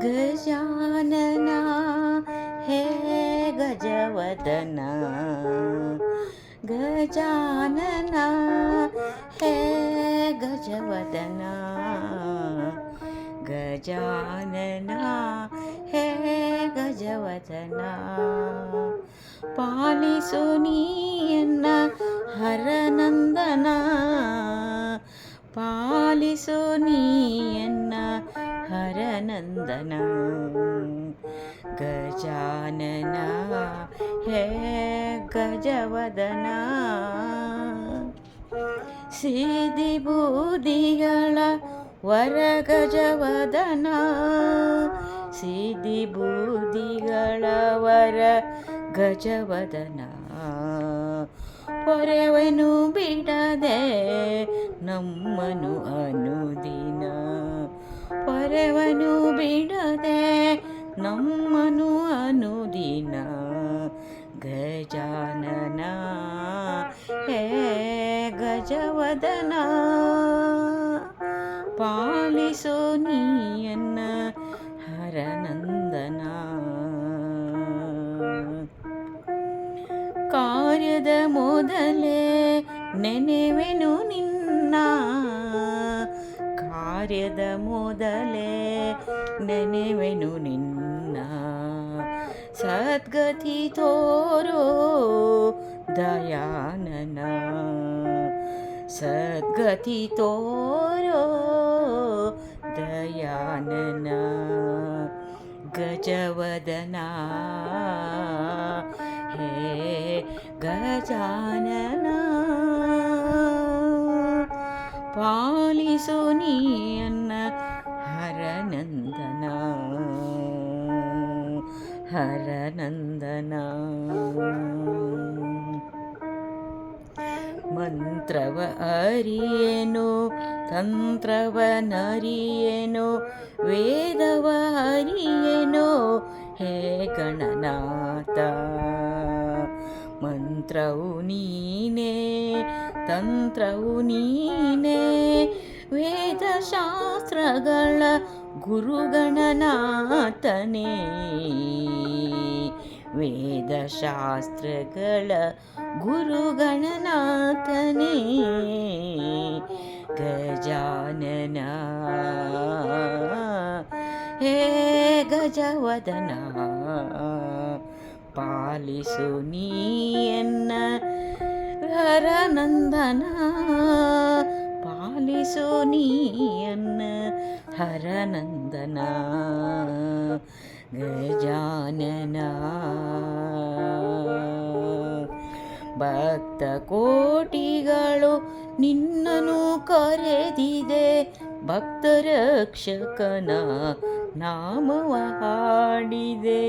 ಗಜಾನನ ಹೇ ಗಜವದನ ಗಜಾನನ ಹೇ ಗಜವದನ ಗಜಾನನ ಹೇ ಗಜವದನ ಪಾಲಿಸು ನೀಯನ್ನ ಹರನಂದನ ಪಾಲಿಸು ನೀಯನ್ನ ಹರನಂದನ ಗಜಾನನ ಹೇ ಗಜವದನ ಸಿದ್ಧಿ ಬೂದಿಗಳ ವರ ಗಜವದನ ಸಿದ್ಧಿ ಬೂದಿಗಳ ವರ ಗಜವದನ ಪೊರೆವನು ಬಿಡದೆ ನಮ್ಮನು ಅನುದಿನ ಪೊರೆವನು ಬಿಡದೆ ನಮ್ಮನು ಅನುದಿನ ಗಜಾನನ ಹೇ ಗಜವದನ ಪಾಲಿಸೋ ನೀಯನ್ನ ಹರನಂದನ ಕಾರ್ಯದ ಮೊದಲೇ ನೆನೆವೆನು ನಿನ್ನ ಕಾರ್ಯದ ಮೊದಲೇ ನೆನೆವೆನು ನಿನ್ನ ಸದ್ಗತಿ ತೋರೋ ದಯಾನನ ಸದ್ಗತಿ ತೋರೋ ದಯಾನನ ಗಜವದನ ಹೇ ಗಜಾನನ ಪಾಲಿಸು ನೀಯನ್ನ ಹರನಂದನ ಹರನಂದನ ಮಂತ್ರವ ಅರಿಯೇನು ತಂತ್ರವ ನರಿಯೇನು ವೇದವ ಅರಿಯೇನು ಹೇ ಗಣನಾಥ ಮಂತ್ರವು ನೀನೇ ತಂತ್ರವು ನೀನೇ ವೇದಶಾಸ್ತ್ರಗಳ ಗುರುಗಣನಾಥನೇ ವೇದಶಾಸ್ತ್ರಗಳ ಗುರುಗಣನಾಥನೇ ಗಜಾನನ ಹೇ ಗಜವದನ ಪಾಲಿಸು ನೀಯನ್ನ ಹರನಂದನ ಪಾಲಿಸು ನೀಯನ್ನ ಹರನಂದನ ಗಜಾನನ ಭಕ್ತ ಕೋಟಿಗಳು ನಿನ್ನನು ಕರೆದಿದೆ ಭಕ್ತರಕ್ಷಕನ ನಾಮವ ಹಾಡಿದೆ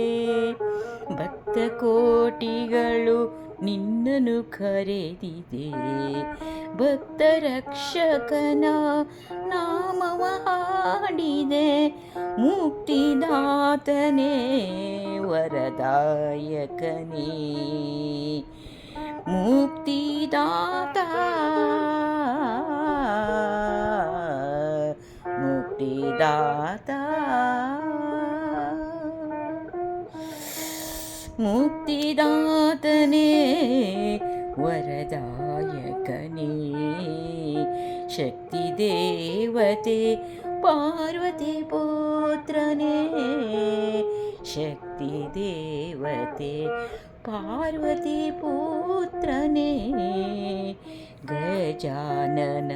ಭಕ್ತ ಕೋಟಿಗಳು ನಿನ್ನನು ಕರೆದಿದೆ ಭಕ್ತರಕ್ಷಕನ ನಾಮವ ಹಾಡಿದೆ ಮುಕ್ತಿದಾತನೇ ವರದಾಯಕನೇ ಮುಕ್ತಿದಾತ ಮುಕ್ತಿದಾತ ಮುಕ್ತಿದಾತನೇ ವರದಾಯಕನೇ ಶಕ್ತಿ ದೇವತೆ ಪಾರ್ವತಿ ಪುತ್ರನೇ ಶಕ್ತಿ ದೇವತೆ ಪಾರ್ವತಿ ಪುತ್ರನೇ ಗಜಾನನ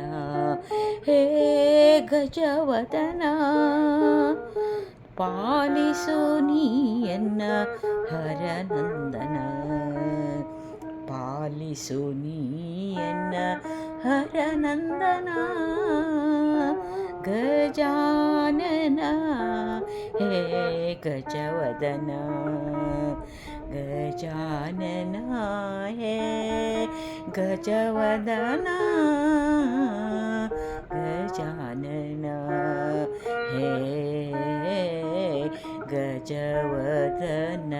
ಹೇ ಗಜವದನ ಪಾಲಿಸು ನೀಯನ್ನ ಹರನಂದನ ಪಾಲಿಸು ನೀಯನ್ನ ಹರನಂದನ ಗಜಾನನ ಹೇ ಗಜವದನ ಗಜಾನನ ಹೇ ಗಜವದನ ಗಜಾನನ ಹೇ ಗಜವದನ